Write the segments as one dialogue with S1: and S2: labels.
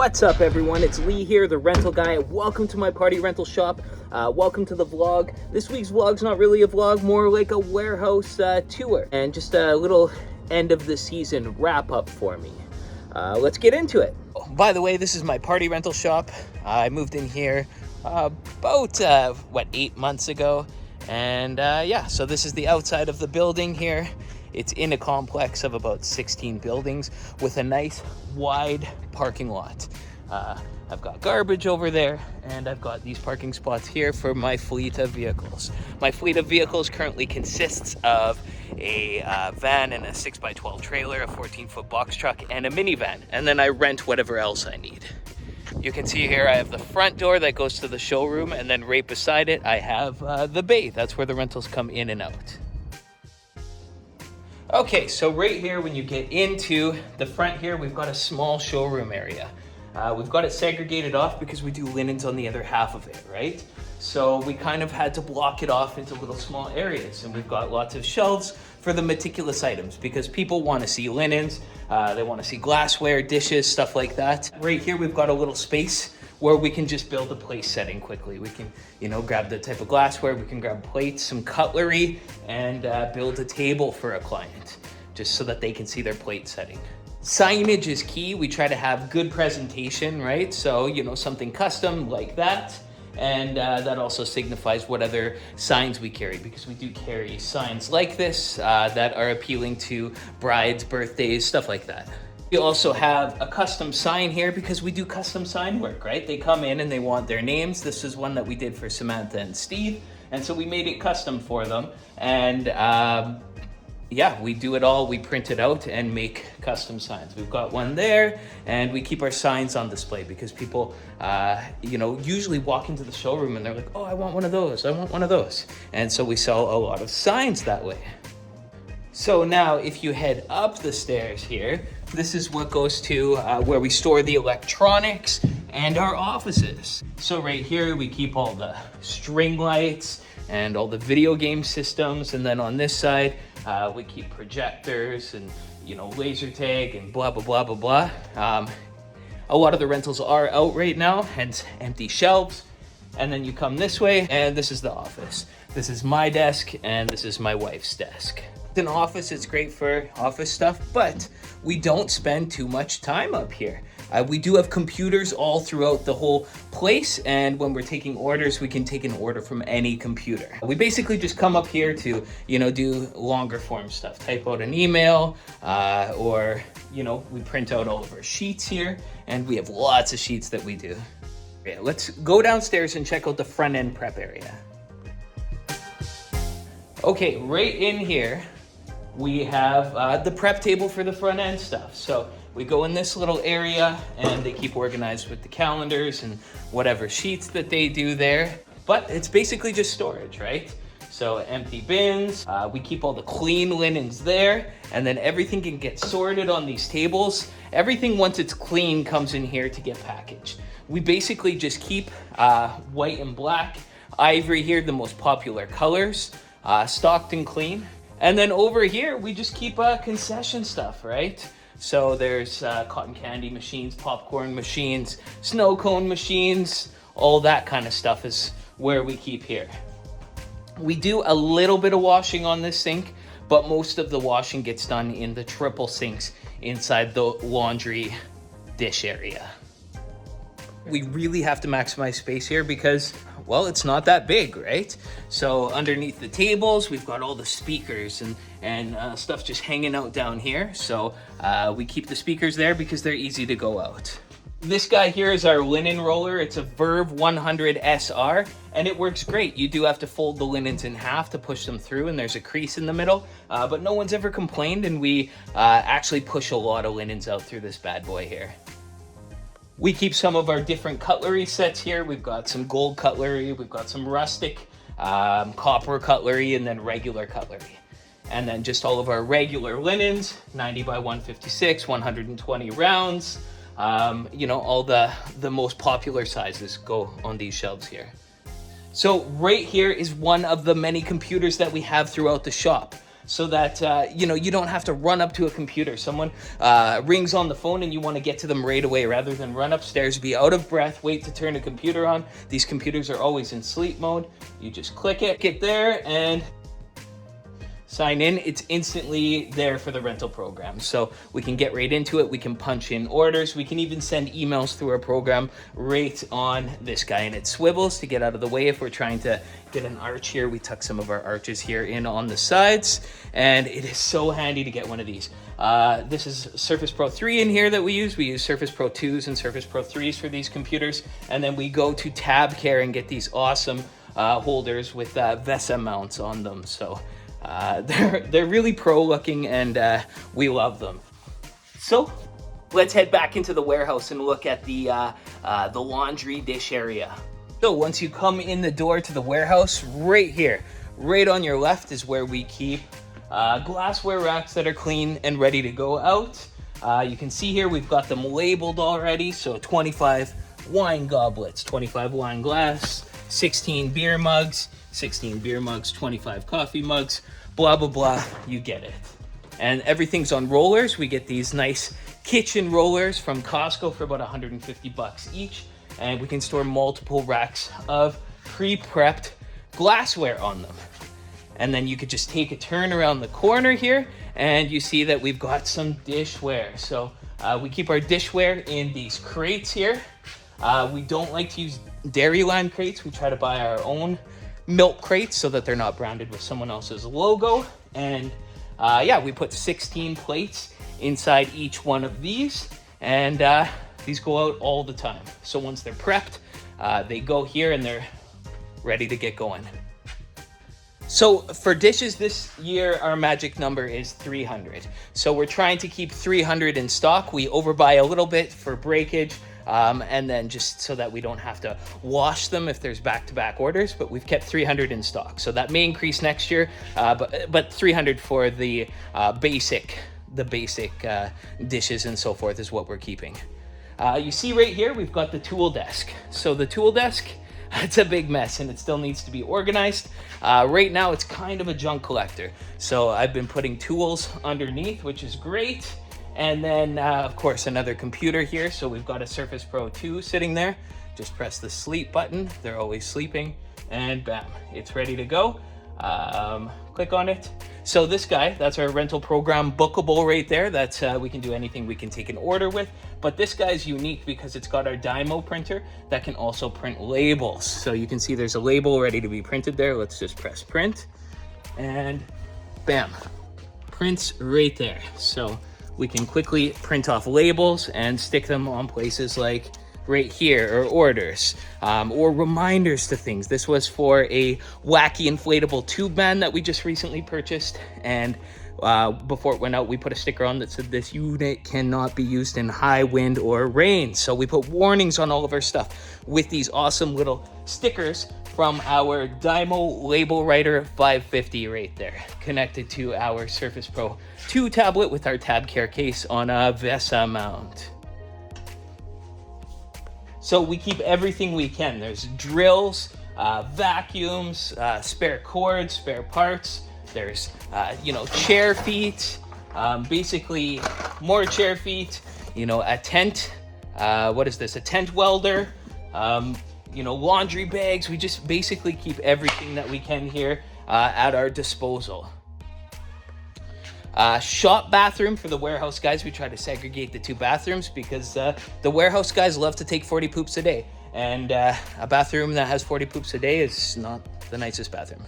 S1: What's up, everyone? It's Lee here, the rental guy. Welcome to my party rental shop. Welcome to the vlog. This week's vlog's not really a vlog, more like a warehouse tour and just a little end of the season wrap up for me. Let's get into it. By the way, this is my party rental shop. I moved in here about 8 months ago, and yeah, so this is the outside of the building here. It's in a complex of about 16 buildings with a nice wide parking lot. I've got garbage over there, and I've got these parking spots here for my fleet of vehicles. My fleet of vehicles currently consists of a van and a 6x12 trailer, a 14-foot box truck, and a minivan, and then I rent whatever else I need. You can see here I have the front door that goes to the showroom, and then right beside it I have the bay. That's where the rentals come in and out. Okay, so right here when you get into the front here, we've got a small showroom area. We've got it segregated off because we do linens on the other half of it, right? So we kind of had to block it off into little small areas, and we've got lots of shelves for the meticulous items because people want to see linens, they want to see glassware, dishes, stuff like that. Right here we've got a little space where we can just build a place setting quickly. We can, grab the type of glassware, we can grab plates, some cutlery, and build a table for a client, just so that they can see their plate setting. Signage is key. We try to have good presentation, right? So, something custom like that. And that also signifies what other signs we carry, because we do carry signs like this that are appealing to brides, birthdays, stuff like that. We also have a custom sign here because we do custom sign work, right? They come in and they want their names. This is one that we did for Samantha and Steve. And so we made it custom for them. And yeah, we do it all. We print it out and make custom signs. We've got one there, and we keep our signs on display because people, usually walk into the showroom and they're like, oh, I want one of those. I want one of those. And so we sell a lot of signs that way. So now if you head up the stairs here, this is what goes to where we store the electronics and our offices. So right here, we keep all the string lights and all the video game systems. And then on this side, we keep projectors and, laser tag and blah, blah, blah, blah, blah. A lot of the rentals are out right now, hence empty shelves. And then you come this way, and this is the office. This is my desk, and this is my wife's desk. An office is great for office stuff, but we don't spend too much time up here. We do have computers all throughout the whole place, and when we're taking orders, we can take an order from any computer. We basically just come up here to, do longer form stuff, type out an email, or, we print out all of our sheets here, and we have lots of sheets that we do. Okay, let's go downstairs and check out the front end prep area. Okay, right in here, we have the prep table for the front end stuff. So we go in this little area and they keep organized with the calendars and whatever sheets that they do there. But it's basically just storage, right? So empty bins, we keep all the clean linens there, and then everything can get sorted on these tables. Everything, once it's clean, comes in here to get packaged. We basically just keep white and black, ivory here, the most popular colors, stocked and clean. And then over here, we just keep concession stuff, right? So there's cotton candy machines, popcorn machines, snow cone machines, all that kind of stuff is where we keep here. We do a little bit of washing on this sink, but most of the washing gets done in the triple sinks inside the laundry dish area. We really have to maximize space here because, well, it's not that big, right? So underneath the tables, we've got all the speakers and stuff just hanging out down here. So we keep the speakers there because they're easy to go out. This guy here is our linen roller. It's a Verve 100 SR, and it works great. You do have to fold the linens in half to push them through, and there's a crease in the middle, but no one's ever complained, and we actually push a lot of linens out through this bad boy here. We keep some of our different cutlery sets here. We've got some gold cutlery, we've got some rustic, copper cutlery, and then regular cutlery. And then just all of our regular linens, 90 by 156, 120 rounds. All the most popular sizes go on these shelves here. So right here is one of the many computers that we have throughout the shop. so that you don't have to run up to a computer. Someone rings on the phone and you want to get to them right away, rather than run upstairs, be out of breath, wait to turn a computer on. These computers are always in sleep mode. You just click it, get there, and sign in. It's instantly there for the rental program. So we can get right into it. We can punch in orders. We can even send emails through our program right on this guy, and it swivels to get out of the way if we're trying to get an arch here. We tuck some of our arches here in on the sides, and it is so handy to get one of these. This is Surface Pro 3 in here that we use. We use Surface Pro 2s and Surface Pro 3s for these computers, and then we go to Tab Care and get these awesome holders with VESA mounts on them. So they're really pro looking, and we love them. So let's head back into the warehouse and look at the laundry dish area. So once you come in the door to the warehouse, right here, right on your left, is where we keep glassware racks that are clean and ready to go out. You can see here we've got them labeled already. So 25 wine goblets, 25 wine glass, 16 beer mugs, 16 beer mugs, 25 coffee mugs, blah, blah, blah, you get it. And everything's on rollers. We get these nice kitchen rollers from Costco for about 150 bucks each. And we can store multiple racks of pre-prepped glassware on them. And then you could just take a turn around the corner here and you see that we've got some dishware. So we keep our dishware in these crates here. We don't like to use Dairyland crates. We try to buy our own milk crates so that they're not branded with someone else's logo. And we put 16 plates inside each one of these, and these go out all the time. So once they're prepped, they go here and they're ready to get going. So for dishes this year, our magic number is 300. So we're trying to keep 300 in stock. We overbuy a little bit for breakage, and then just so that we don't have to wash them if there's back-to-back orders, but we've kept 300 in stock. So that may increase next year, but 300 for the basic dishes and so forth is what we're keeping. You see right here, we've got the tool desk. So the tool desk, it's a big mess and it still needs to be organized. Right now, it's kind of a junk collector. So I've been putting tools underneath, which is great. And then, of course, another computer here. So we've got a Surface Pro 2 sitting there. Just press the sleep button. They're always sleeping. And bam, it's ready to go. Click on it. So this guy, that's our rental program bookable right there. That's we can do anything we can take an order with. But this guy's unique because it's got our Dymo printer that can also print labels. So you can see there's a label ready to be printed there. Let's just press print. And bam, prints right there. So we can quickly print off labels and stick them on places like right here, or orders, or reminders to things. This was for a wacky inflatable tube man that we just recently purchased, and before it went out, we put a sticker on that said this unit cannot be used in high wind or rain. So we put warnings on all of our stuff with these awesome little stickers from our Dymo Label Writer 550 right there, connected to our Surface Pro 2 tablet with our Tab Care case on a VESA mount. So we keep everything we can. There's drills, vacuums, spare cords, spare parts. There's, chair feet, basically more chair feet, a tent. What is this? A tent welder, laundry bags. We just basically keep everything that we can here at our disposal. Shop bathroom for the warehouse guys. We try to segregate the two bathrooms because the warehouse guys love to take 40 poops a day. And a bathroom that has 40 poops a day is not the nicest bathroom.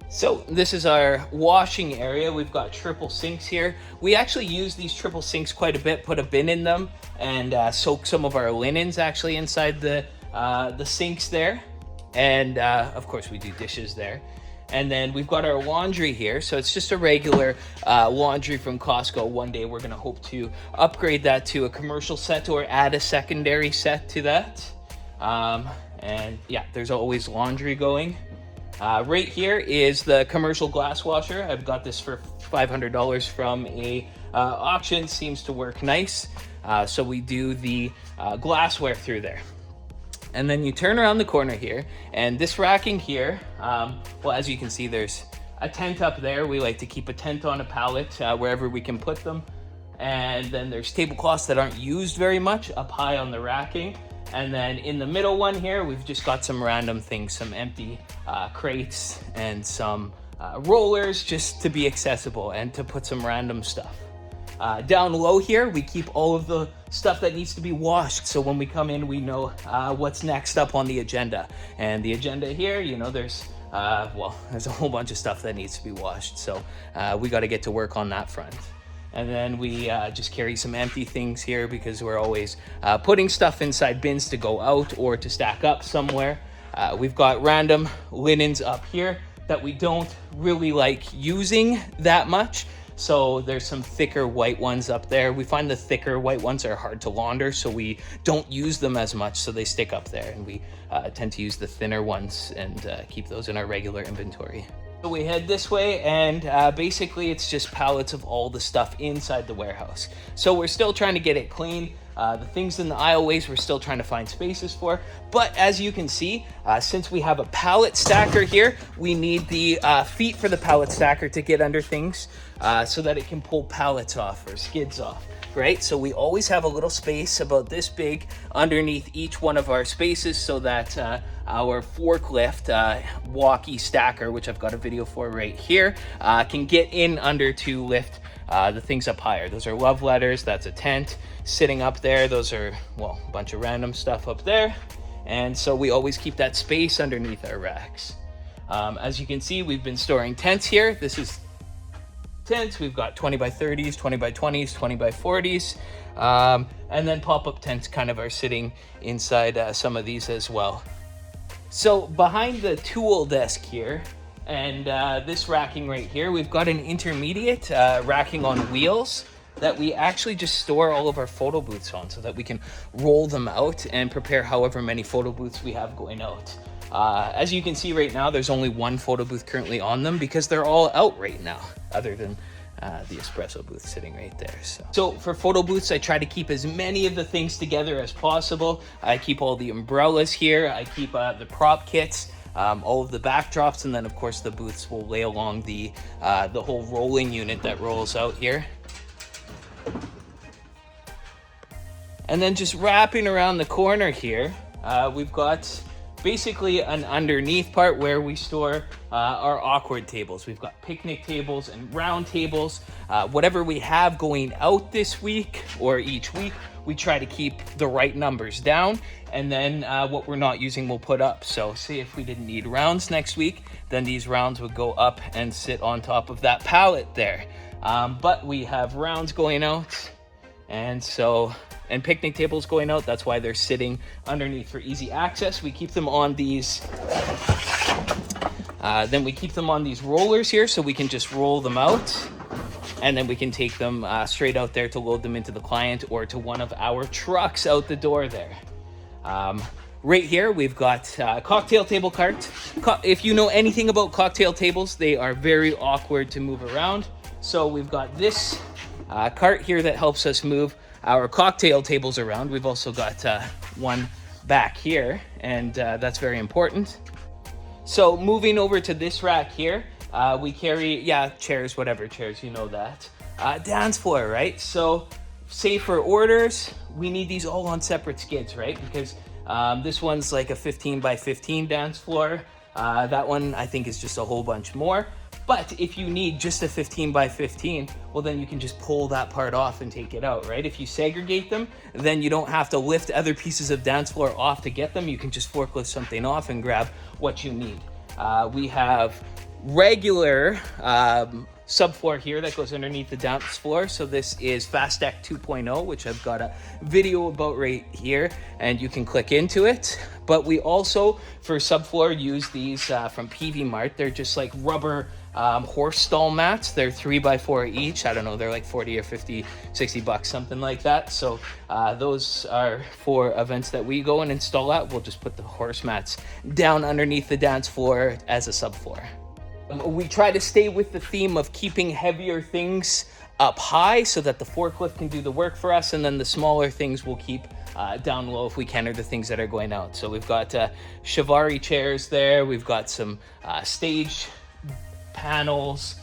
S1: So this is our washing area. We've got triple sinks here. We actually use these triple sinks quite a bit, put a bin in them, and soak some of our linens actually inside the sinks there. And of course we do dishes there. And then we've got our laundry here. So it's just a regular laundry from Costco. One day we're gonna hope to upgrade that to a commercial set or add a secondary set to that. And yeah, there's always laundry going. Right here is the commercial glass washer. I've got this for $500 from a auction. Seems to work nice. So we do the glassware through there. And then you turn around the corner here, and this racking here, well, as you can see, there's a tent up there. We like to keep a tent on a pallet wherever we can put them. And then there's tablecloths that aren't used very much up high on the racking. And then in the middle one here, we've just got some random things, some empty crates and some rollers just to be accessible and to put some random stuff. Down low here, we keep all of the stuff that needs to be washed. So when we come in, we know what's next up on the agenda. And the agenda here, you know, there's a whole bunch of stuff that needs to be washed. So we got to get to work on that front. And then we just carry some empty things here because we're always putting stuff inside bins to go out or to stack up somewhere. We've got random linens up here that we don't really like using that much. So there's some thicker white ones up there. We find the thicker white ones are hard to launder, so we don't use them as much, so they stick up there. And we tend to use the thinner ones and keep those in our regular inventory. So we head this way, and basically it's just pallets of all the stuff inside the warehouse. So we're still trying to get it clean. The things in the aisleways we're still trying to find spaces for. But as you can see, since we have a pallet stacker here, we need the feet for the pallet stacker to get under things so that it can pull pallets off or skids off. Right? So we always have a little space about this big underneath each one of our spaces so that our forklift walkie stacker, which I've got a video for right here, can get in under to lift the things up higher. Those are love letters. That's a tent sitting up there. Those are, well, a bunch of random stuff up there. And so we always keep that space underneath our racks. As you can see, we've been storing tents here. This is tents. We've got 20 by 30s, 20 by 20s, 20 by 40s. And then pop-up tents kind of are sitting inside some of these as well. So behind the tool desk here and this racking right here, we've got an intermediate racking on wheels that we actually just store all of our photo booths on so that we can roll them out and prepare however many photo booths we have going out. As you can see right now, there's only one photo booth currently on them because they're all out right now, other than the espresso booth sitting right there. So for photo booths, I try to keep as many of the things together as possible. I keep all the umbrellas here. I keep the prop kits, all of the backdrops, and then of course the booths will lay along the whole rolling unit that rolls out here. And then just wrapping around the corner here, we've got basically an underneath part where we store our awkward tables. We've got picnic tables and round tables. Whatever we have going out this week or each week, we try to keep the right numbers down, and then what we're not using we'll put up. So say if we didn't need rounds next week, then these rounds would go up and sit on top of that pallet there. But we have rounds going out, and picnic tables going out. That's why they're sitting underneath for easy access. We keep them on these, then we keep them on these rollers here so we can just roll them out. And then we can take them straight out there to load them into the client or to one of our trucks out the door there. Right here, we've got a cocktail table cart. If you know anything about cocktail tables, they are very awkward to move around. So we've got this cart here that helps us move our cocktail tables around. We've also got one back here, and that's very important. So moving over to this rack here, we carry, chairs, whatever chairs, you know that. Dance floor, right? So say for orders, we need these all on separate skids, right? Because this one's like a 15 by 15 dance floor. That one I think is just a whole bunch more. But if you need just a 15 by 15, well then you can just pull that part off and take it out, right? If you segregate them, then you don't have to lift other pieces of dance floor off to get them. You can just forklift something off and grab what you need. We have regular subfloor here that goes underneath the dance floor. So this is Fast Deck 2.0, which I've got a video about right here, and you can click into it. But we also, for subfloor, use these from PV Mart. They're just like rubber horse stall mats. They're 3x4 each. I don't know, they're like 40 or 50, 60 bucks, something like that. So those are for events that we go and install at. We'll just put the horse mats down underneath the dance floor as a subfloor. We try to stay with the theme of keeping heavier things up high so that the forklift can do the work for us, and then the smaller things we'll keep down low if we can, or the things that are going out. So we've got Shivari chairs there. We've got some stage panels.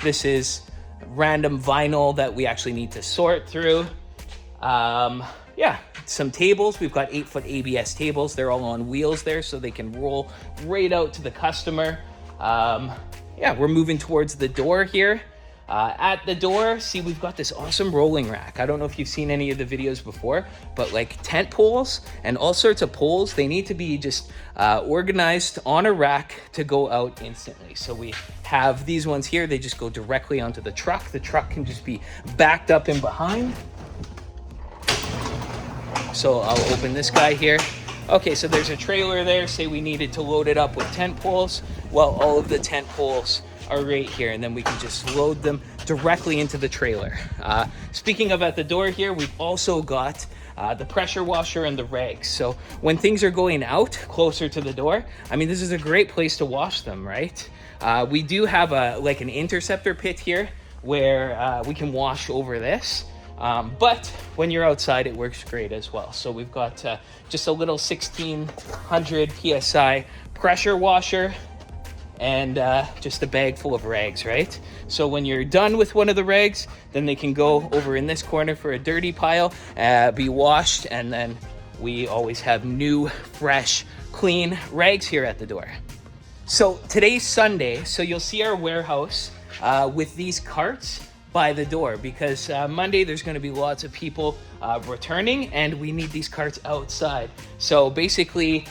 S1: This is random vinyl that we actually need to sort through. Yeah, some tables. We've got 8-foot ABS tables. They're all on wheels there, so they can roll right out to the customer. Yeah, we're moving towards the door here. At the door, see, we've got this awesome rolling rack. I don't know if you've seen any of the videos before, but like tent poles and all sorts of poles, they need to be just organized on a rack to go out instantly. So we have these ones here. They just go directly onto the truck. The truck can just be backed up in behind. So I'll open this guy here. Okay, so there's a trailer there. Say we needed to load it up with tent poles. Well, all of the tent poles are right here, and then we can just load them directly into the trailer. Speaking of at the door here, we've also got the pressure washer and the rags. So when things are going out closer to the door, I mean, this is a great place to wash them, right? We do have like an interceptor pit here where we can wash over this. But when you're outside, it works great as well. So we've got just a little 1600 PSI pressure washer and just a bag full of rags, right? So when you're done with one of the rags, then they can go over in this corner for a dirty pile, be washed, and then we always have new, fresh, clean rags here at the door. So today's Sunday, so you'll see our warehouse with these carts by the door, because Monday there's going to be lots of people returning, and we need these carts outside. So basically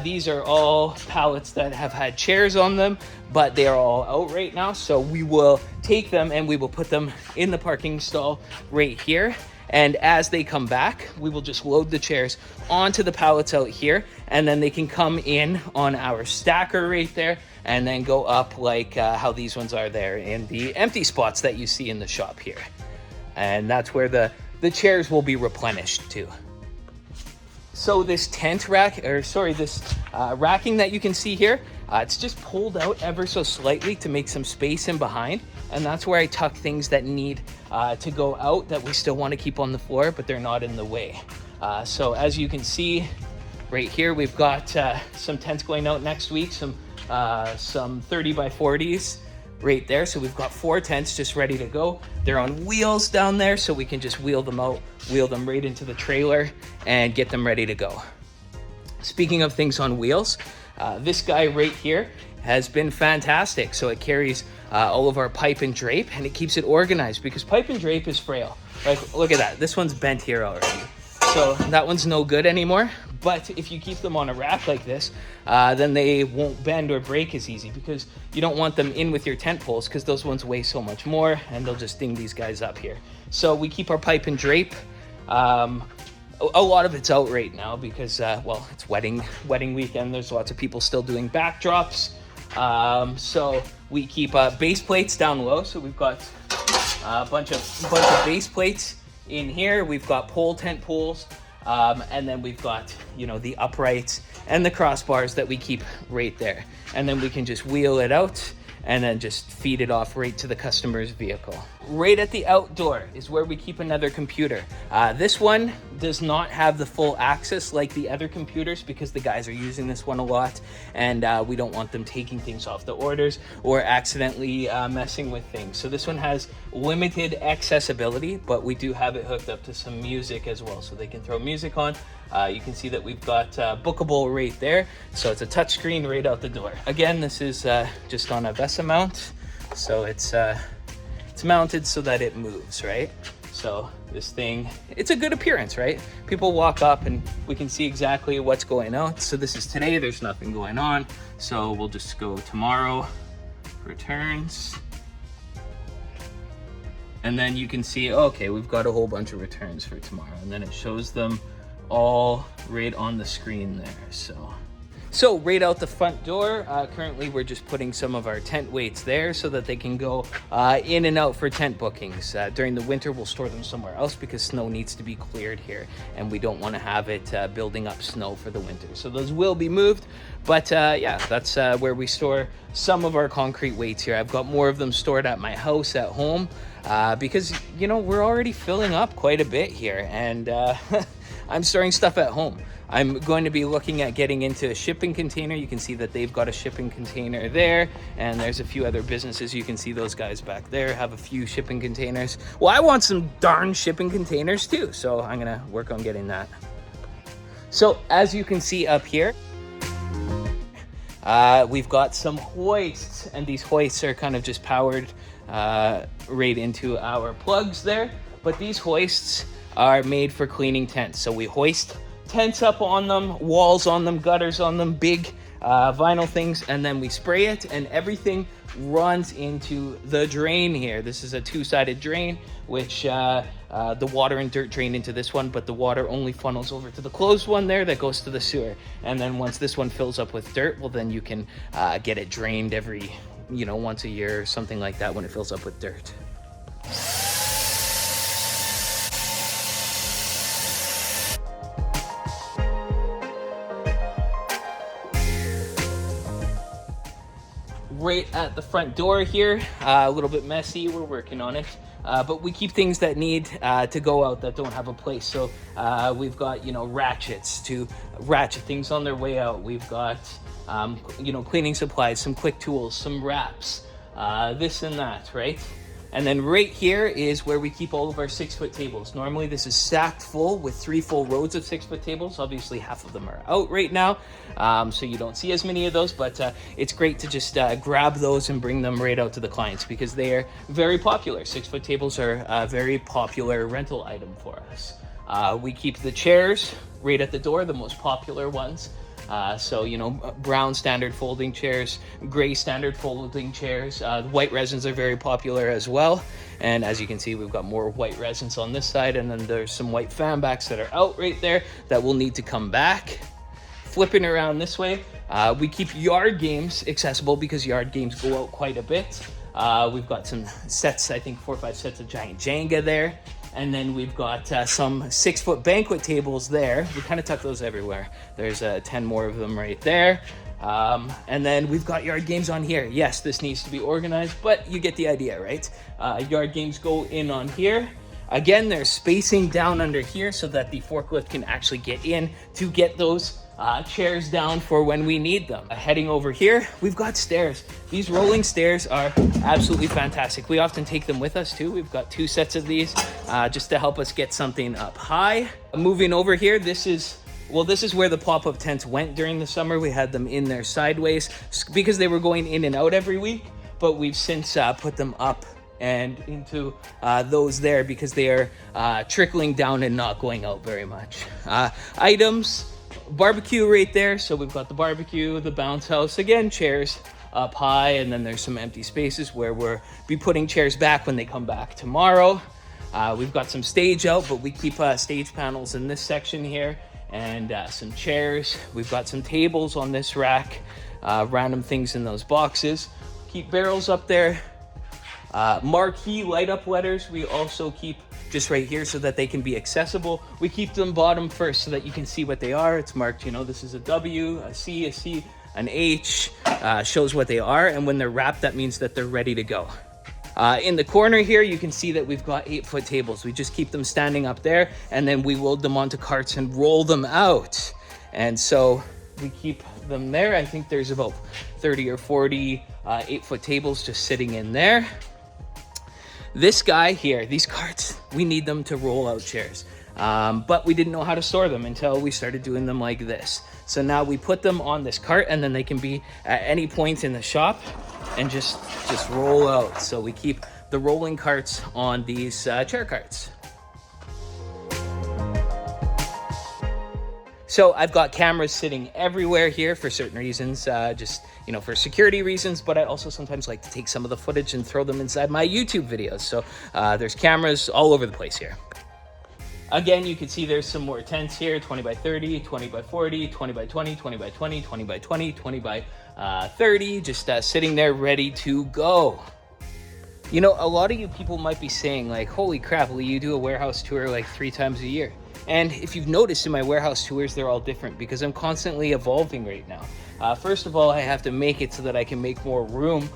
S1: these are all pallets that have had chairs on them, but they are all out right now. So we will take them and we will put them in the parking stall right here. And as they come back, we will just load the chairs onto the pallets out here, and then they can come in on our stacker right there and then go up like how these ones are there in the empty spots that you see in the shop here. And that's where the chairs will be replenished to. So this tent rack, this racking that you can see here, it's just pulled out ever so slightly to make some space in behind. And that's where I tuck things that need to go out that we still want to keep on the floor, but they're not in the way. So as you can see right here, we've got some tents going out next week, some 30 by 40s right there. So we've got 4 tents just ready to go. They're on wheels down there, so we can just wheel them out, wheel them right into the trailer and get them ready to go. Speaking of things on wheels, this guy right here has been fantastic. So it carries all of our pipe and drape, and it keeps it organized, because pipe and drape is frail. Like, look at that. This one's bent here already. So that one's no good anymore. But if you keep them on a rack like this, then they won't bend or break as easy, because you don't want them in with your tent poles, because those ones weigh so much more and they'll just ding these guys up here. So we keep our pipe and drape. A lot of it's out right now because, well, it's wedding weekend. There's lots of people still doing backdrops. So we keep base plates down low. So we've got a bunch of base plates in here. We've got tent poles. And then we've got, the uprights and the crossbars that we keep right there. And then we can just wheel it out and then just feed it off right to the customer's vehicle. Right at the outdoor is where we keep another computer. This one does not have the full access like the other computers, because the guys are using this one a lot, and we don't want them taking things off the orders or accidentally messing with things. So this one has limited accessibility, but we do have it hooked up to some music as well, so they can throw music on. You can see that we've got bookable right there, so it's a touchscreen right out the door. Again, this is just on a VESA mount, so it's mounted so that it moves, right? So this thing, it's a good appearance, right? People walk up and we can see exactly what's going on. So this is today, there's nothing going on. So we'll just go tomorrow, returns. And then you can see, okay, we've got a whole bunch of returns for tomorrow. And then it shows them all right on the screen there, So right out the front door, currently we're just putting some of our tent weights there so that they can go in and out for tent bookings. During the winter, we'll store them somewhere else because snow needs to be cleared here, and we don't want to have it building up snow for the winter. So those will be moved, but yeah, that's where we store some of our concrete weights here. I've got more of them stored at my house at home because, we're already filling up quite a bit here, and I'm storing stuff at home. I'm going to be looking at getting into a shipping container. You can see that they've got a shipping container there, and there's a few other businesses. You can see those guys back there have a few shipping containers. Well, I want some darn shipping containers too, so I'm gonna work on getting that. So as you can see up here, we've got some hoists, and these hoists are kind of just powered right into our plugs there. But these hoists are made for cleaning tents. So we hoist tents up on them, walls on them, gutters on them, big vinyl things, and then we spray it, and everything runs into the drain here. This is a two-sided drain, which the water and dirt drain into this one, but the water only funnels over to the closed one there that goes to the sewer. And then once this one fills up with dirt, well, then you can get it drained every, once a year or something like that when it fills up with dirt. Right at the front door here, a little bit messy, we're working on it, but we keep things that need to go out that don't have a place. So we've got ratchets to ratchet things on their way out. We've got cleaning supplies, some quick tools, some wraps, this and that, right? And then right here is where we keep all of our 6-foot tables. Normally this is stacked full with 3 full rows of 6-foot tables. Obviously half of them are out right now, so you don't see as many of those, but it's great to just grab those and bring them right out to the clients because they are very popular. 6-foot tables are a very popular rental item for us. We keep the chairs right at the door, the most popular ones. So, brown standard folding chairs, gray standard folding chairs. White resins are very popular as well. And as you can see, we've got more white resins on this side, and then there's some white fan backs that are out right there that will need to come back. Flipping around this way, we keep yard games accessible because yard games go out quite a bit. We've got some sets, I think 4 or 5 sets of giant Jenga there. And then we've got some 6-foot banquet tables there. We kind of tuck those everywhere. There's 10 more of them right there. And then we've got yard games on here. Yes, this needs to be organized, but you get the idea, right? Yard games go in on here. Again, there's spacing down under here so that the forklift can actually get in to get those chairs down for when we need them. Heading over here, we've got stairs. These rolling stairs are absolutely fantastic. We often take them with us too. We've got 2 sets of these just to help us get something up high. Moving over here, this is where the pop-up tents went during the summer. We had them in there sideways because they were going in and out every week, but we've since put them up and into those there because they are trickling down and not going out very much. Items, barbecue right there. So we've got the barbecue, the bounce house, again, chairs up high, and then there's some empty spaces where we'll be putting chairs back when they come back tomorrow. We've got some stage out, but we keep stage panels in this section here, and some chairs. We've got some tables on this rack, random things in those boxes. Keep barrels up there. Marquee light up letters we also keep just right here so that they can be accessible. We keep them bottom first so that you can see what they are. It's marked, this is a W, a C, an H, shows what they are. And when they're wrapped, that means that they're ready to go. In the corner here, you can see that we've got 8-foot tables. We just keep them standing up there, and then we load them onto carts and roll them out. And so we keep them there. I think there's about 30 or 40 8-foot tables just sitting in there. This guy here, these carts, we need them to roll out chairs. But we didn't know how to store them until we started doing them like this. So now we put them on this cart, and then they can be at any point in the shop and just roll out. So we keep the rolling carts on these chair carts. So I've got cameras sitting everywhere here for certain reasons, for security reasons, but I also sometimes like to take some of the footage and throw them inside my YouTube videos. So there's cameras all over the place here. Again, you can see there's some more tents here, 20 by 30, 20 by 40, 20 by 20, 20 by 20, 20 by 20, 20 by 30, just sitting there ready to go. A lot of you people might be saying like, holy crap, Lee, you do a warehouse tour like 3 times a year. And if you've noticed in my warehouse tours, they're all different because I'm constantly evolving right now. First of all, I have to make it so that I can make more room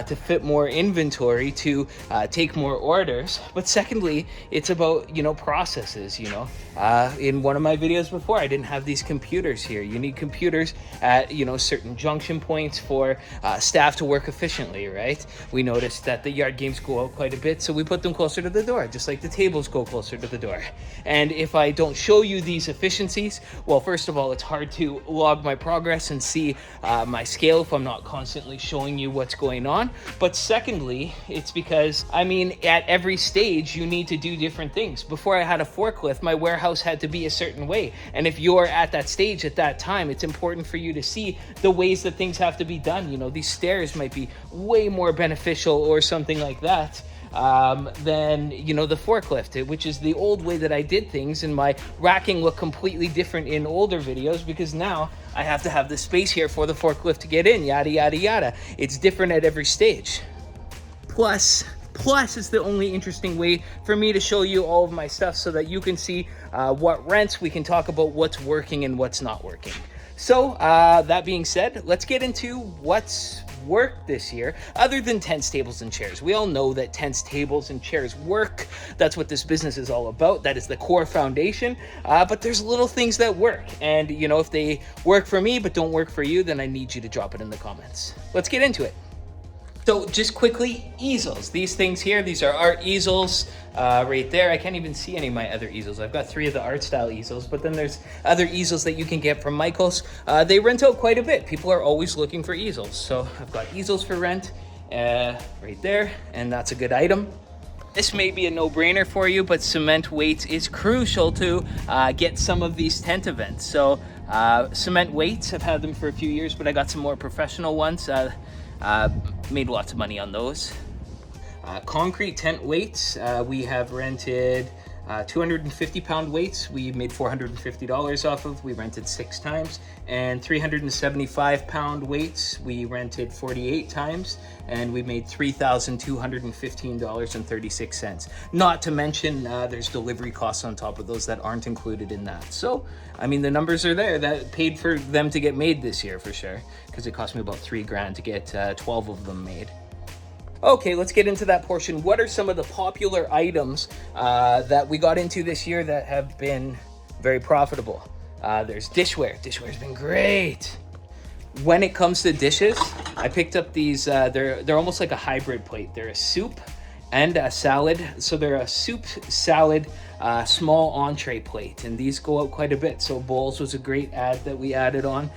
S1: to fit more inventory, to take more orders. But secondly, it's about, processes, in one of my videos before, I didn't have these computers here. You need computers at, certain junction points for staff to work efficiently, right? We noticed that the yard games go out quite a bit, so we put them closer to the door, just like the tables go closer to the door. And if I don't show you these efficiencies, well, first of all, it's hard to log my progress and see my scale if I'm not constantly showing you what's going on. But secondly, it's because, at every stage, you need to do different things. Before I had a forklift, my warehouse had to be a certain way. And if you're at that stage at that time, it's important for you to see the ways that things have to be done. These stairs might be way more beneficial or something like that than, the forklift, which is the old way that I did things, and my racking looked completely different in older videos because now I have to have the space here for the forklift to get in, yada, yada, yada. It's different at every stage. Plus is the only interesting way for me to show you all of my stuff so that you can see what rents. We can talk about what's working and what's not working. So that being said, let's get into what's worked this year other than tents, tables, and chairs. We all know that tents, tables, and chairs work. That's what this business is all about. That is the core foundation. But there's little things that work. And, if they work for me but don't work for you, then I need you to drop it in the comments. Let's get into it. So just quickly, easels. These things here, these are art easels right there. I can't even see any of my other easels. I've got 3 of the art style easels, but then there's other easels that you can get from Michael's. They rent out quite a bit. People are always looking for easels. So I've got easels for rent right there, and that's a good item. This may be a no-brainer for you, but cement weights is crucial to get some of these tent events. So cement weights, I've had them for a few years, but I got some more professional ones. Made lots of money on those. Concrete tent weights, we have rented 250 pound weights. We made $450 off of. We rented 6 times. And 375 pound weights, we rented 48 times, and we made $3,215.36. Not to mention there's delivery costs on top of those that aren't included in that. So, the numbers are there. That paid for them to get made this year for sure, because it cost me about $3,000 to get 12 of them made. Okay, let's get into that portion. What are some of the popular items that we got into this year that have been very profitable? There's dishware. Dishware's been great. When it comes to dishes, I picked up these, they're almost like a hybrid plate. They're a soup and a salad. So they're a soup, salad, small entree plate, and these go out quite a bit. So bowls was a great ad that we added on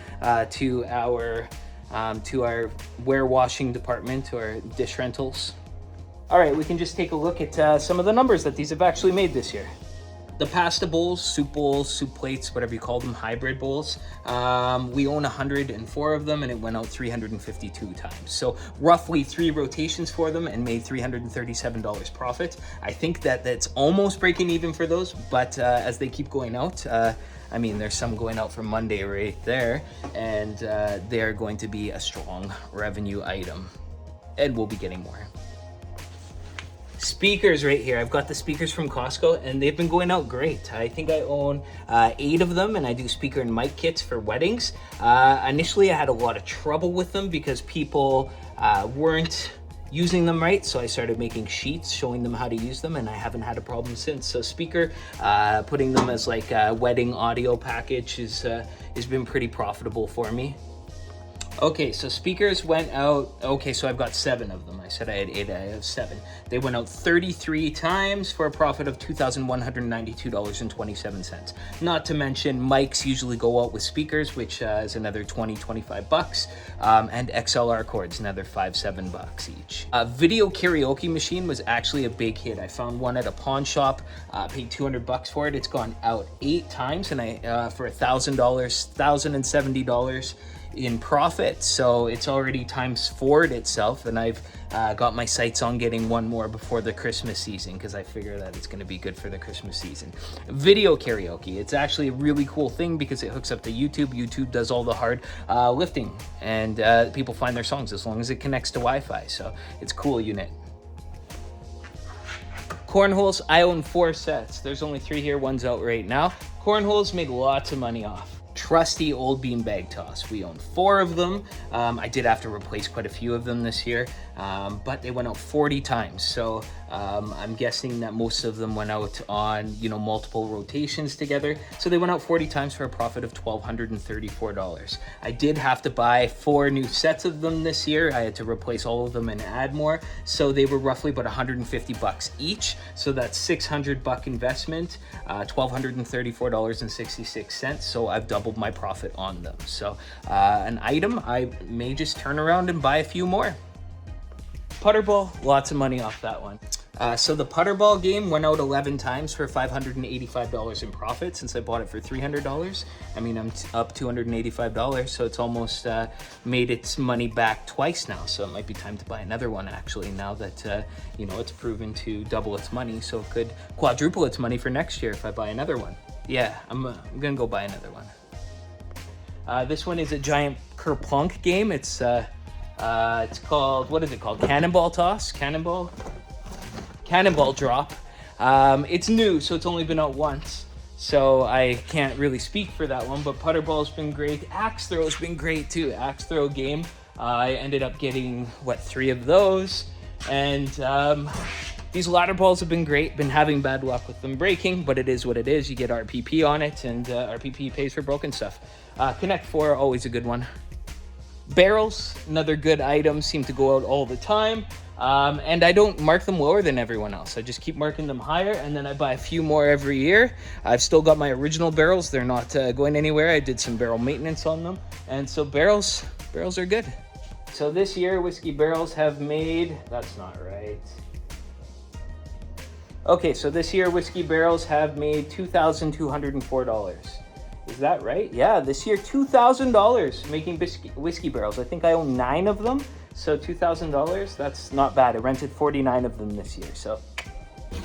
S1: to our warewashing department or dish rentals. All right, we can just take a look at some of the numbers that these have actually made this year. The pasta bowls, soup plates, whatever you call them, hybrid bowls. We own 104 of them, and it went out 352 times. So roughly 3 rotations for them and made $337 profit. I think that's almost breaking even for those, but as they keep going out, there's some going out for Monday right there, and they're going to be a strong revenue item, and we'll be getting more. Speakers right here. I've got the speakers from Costco, and they've been going out great. I think I own 8 of them, and I do speaker and mic kits for weddings. Initially, I had a lot of trouble with them because people weren't using them right, so I started making sheets showing them how to use them, and I haven't had a problem since. So speaker, putting them as like a wedding audio package has been pretty profitable for me. Okay, so speakers went out, okay, so I've got 7 of them. I said I had 8, I have 7. They went out 33 times for a profit of $2,192.27. Not to mention mics usually go out with speakers, which is another $20-25, and XLR cords, another $5-7 each. A video karaoke machine was actually a big hit. I found one at a pawn shop, paid $200 for it. It's gone out 8 times, and I for $1,070 in profit, so it's already times 4'd itself, and I've got my sights on getting one more before the Christmas season because I figure that it's going to be good for the Christmas season. Video karaoke, it's actually a really cool thing because it hooks up to YouTube. YouTube does all the hard lifting, and people find their songs as long as it connects to Wi-Fi, so it's a cool unit. Cornholes, I own 4 sets. There's only 3 here, one's out right now. Cornholes made lots of money off. trusty old beanbag toss. We own 4 of them. I did have to replace quite a few of them this year, but they went out 40 times. So I'm guessing that most of them went out on, multiple rotations together. So they went out 40 times for a profit of $1,234. I did have to buy 4 new sets of them this year. I had to replace all of them and add more. So they were roughly about $150 each. So that's $600 investment, $1,234.66. So I've doubled my profit on them. So an item, I may just turn around and buy a few more. Putter ball, lots of money off that one. So the putter ball game went out 11 times for $585 in profit since I bought it for $300. I mean, I'm up $285, so it's almost made its money back twice now. So it might be time to buy another one actually, now that, it's proven to double its money. So it could quadruple its money for next year if I buy another one. Yeah, I'm gonna go buy another one. This one is a giant kerplunk game. It's called, what is it called? Cannonball toss? Cannonball drop. It's new, so it's only been out once. So I can't really speak for that one, but putter ball's been great. Axe throw's been great too. Axe throw game. I ended up getting, 3 of those. And these ladder balls have been great. Been having bad luck with them breaking, but it is what it is. You get RPP on it, and RPP pays for broken stuff. Connect 4, always a good one. Barrels, another good item, seem to go out all the time. And I don't mark them lower than everyone else. I just keep marking them higher, and then I buy a few more every year. I've still got my original barrels. They're not going anywhere. I did some barrel maintenance on them. And so barrels are good. So this year, whiskey barrels have made, that's not right. Okay, so this year, whiskey barrels have made $2,204. Is that right? Yeah, this year, $2,000 making whiskey barrels. I think I own 9 of them. So $2,000, that's not bad. I rented 49 of them this year.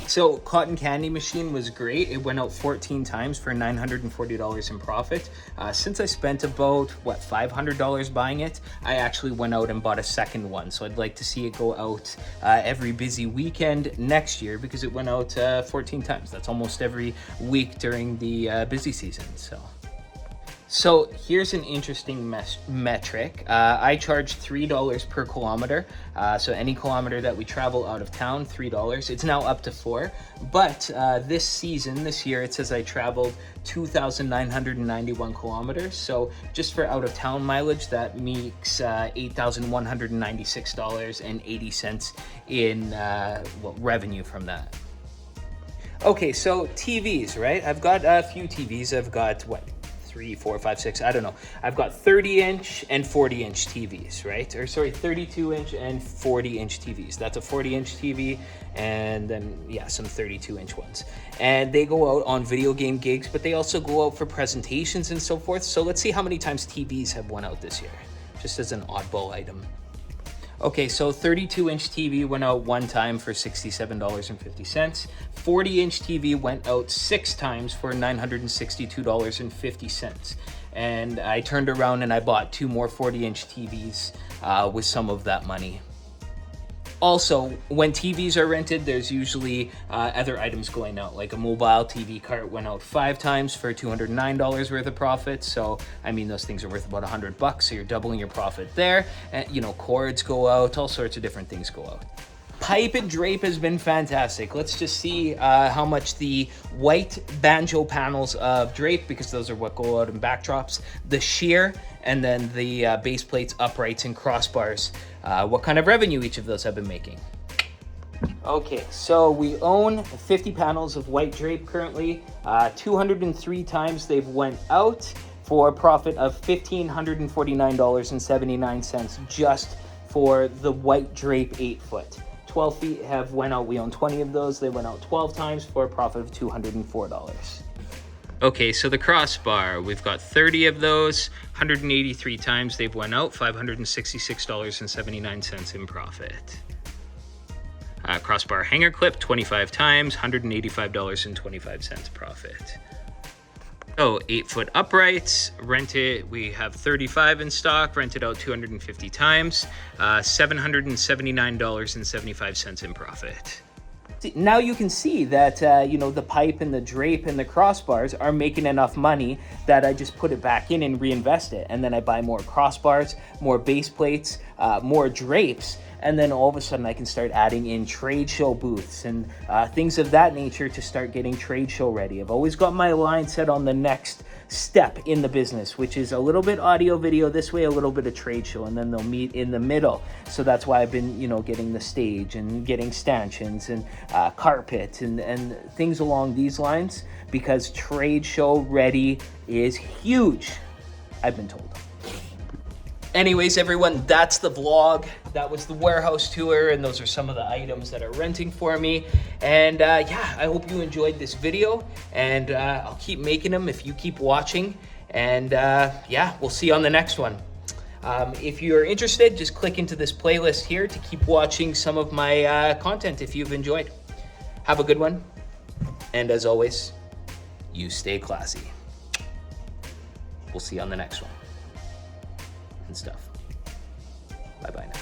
S1: So cotton candy machine was great. It went out 14 times for $940 in profit. Since I spent about, $500 buying it, I actually went out and bought a second one. So I'd like to see it go out every busy weekend next year, because it went out 14 times. That's almost every week during the busy season. So here's an interesting metric. I charge $3 per kilometer. So any kilometer that we travel out of town, $3. It's now up to $4. But this year, it says I traveled 2,991 kilometers. So just for out of town mileage, that makes $8,196.80 in revenue from that. Okay, so TVs, right? I've got a few TVs. I've got 3, 4, 5, 6, I don't know. I've got 30-inch and 40-inch TVs, right? Or sorry, 32-inch and 40-inch TVs. That's a 40-inch TV, and then, some 32-inch ones. And they go out on video game gigs, but they also go out for presentations and so forth. So let's see how many times TVs have went out this year, just as an oddball item. Okay, so 32-inch TV went out 1 time for $67.50. 40-inch TV went out 6 times for $962.50. And I turned around and I bought 2 more 40-inch TVs with some of that money. Also, when TVs are rented, there's usually other items going out, like a mobile TV cart went out 5 times for $209 worth of profit. So, I mean, those things are worth about $100, so you're doubling your profit there. And, cords go out, all sorts of different things go out. Pipe and drape has been fantastic. Let's just see how much the white banjo panels of drape, because those are what go out in backdrops, the shear, and then the base plates, uprights, and crossbars, what kind of revenue each of those have been making. Okay, so we own 50 panels of white drape currently. 203 times they've went out for a profit of $1,549.79 just for the white drape 8-foot. 12 feet have went out. We own 20 of those. They went out 12 times for a profit of $204. Okay, so the crossbar, we've got 30 of those, 183 times they've went out, $566.79 in profit. Crossbar hanger clip, 25 times, $185.25 profit. Oh, 8-foot uprights, rented, we have 35 in stock, rented out 250 times, $779.75 in profit. now you can see that, you know, the pipe and the drape and the crossbars are making enough money that I just put it back in and reinvest it. And then I buy more crossbars, more base plates, more drapes. And then all of a sudden I can start adding in trade show booths and things of that nature to start getting trade show ready. I've always got my line set on the next step in the business, which is a little bit audio video this way, a little bit of trade show, and then they'll meet in the middle. So that's why I've been, you know, getting the stage and getting stanchions and carpet and things along these lines, because trade show ready is huge, I've been told. Anyways, everyone, that's the vlog. That was the warehouse tour, and those are some of the items that are renting for me. And yeah, I hope you enjoyed this video, and I'll keep making them if you keep watching. And yeah, we'll see you on the next one. If you're interested, just click into this playlist here to keep watching some of my content if you've enjoyed. Have a good one, and as always, you stay classy. We'll see you on the next one and stuff. Bye-bye now.